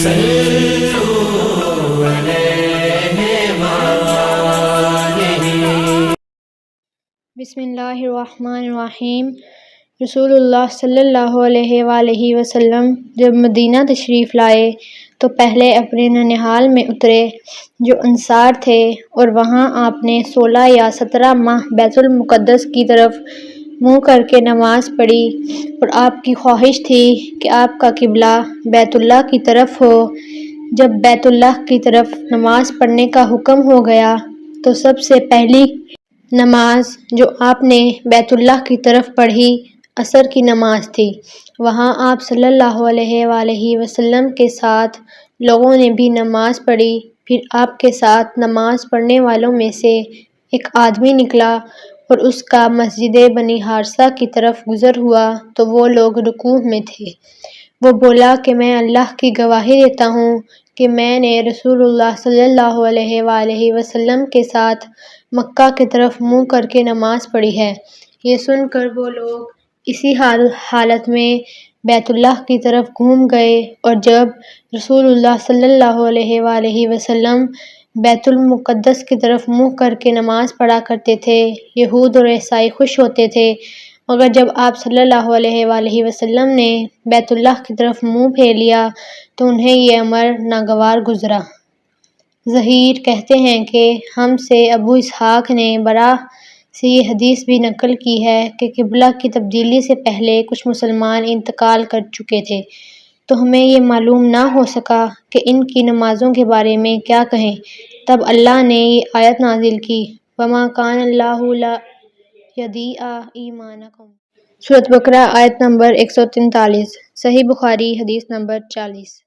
صلوا علیہ وآلہ۔ بسم اللہ الرحمن الرحیم۔ رسول اللہ صلی اللہ علیہ وآلہ وسلم جب مدینہ تشریف لائے تو پہلے اپنے ننھیال میں اترے جو انصار تھے، اور وہاں آپ نے 16 یا 17 ماہ بیت المقدس کی طرف منہ کر کے نماز پڑھی، اور آپ کی خواہش تھی کہ آپ کا قبلہ بیت اللہ کی طرف ہو۔ جب بیت اللہ کی طرف نماز پڑھنے کا حکم ہو گیا تو سب سے پہلی نماز جو آپ نے بیت اللہ کی طرف پڑھی عصر کی نماز تھی۔ وہاں آپ صلی اللہ علیہ وآلہ وسلم کے ساتھ لوگوں نے بھی نماز پڑھی۔ پھر آپ کے ساتھ نماز پڑھنے والوں میں سے ایک آدمی نکلا اور اس کا مسجد بنی حارثہ کی طرف گزر ہوا تو وہ لوگ رکوع میں تھے۔ وہ بولا کہ میں اللہ کی گواہی دیتا ہوں کہ میں نے رسول اللہ صلی اللہ علیہ وآلہ وسلم کے ساتھ مکہ کی طرف منہ کر کے نماز پڑھی ہے۔ یہ سن کر وہ لوگ اسی حالت میں بیت اللہ کی طرف گھوم گئے، اور جب رسول اللہ صلی اللہ علیہ وآلہ وسلم بیت المقدس کی طرف منہ کر کے نماز پڑھا کرتے تھے، یہود اور عیسائی خوش ہوتے تھے، مگر جب آپ صلی اللہ علیہ وآلہ وسلم نے بیت اللہ کی طرف منہ پھیر لیا تو انہیں یہ امر ناگوار گزرا۔ ظہیر کہتے ہیں کہ ہم سے ابو اسحاق نے براہ سے یہ حدیث بھی نقل کی ہے کہ قبلہ کی تبدیلی سے پہلے کچھ مسلمان انتقال کر چکے تھے، تو ہمیں یہ معلوم نہ ہو سکا کہ ان کی نمازوں کے بارے میں کیا کہیں۔ تب اللہ نے یہ آیت نازل کی، وَمَا كَانَ اللَّهُ لِيُضِيعَ إِيمَانَكُمْ۔ سورۃ بقرہ آیت نمبر 143۔ صحیح بخاری حدیث نمبر 40۔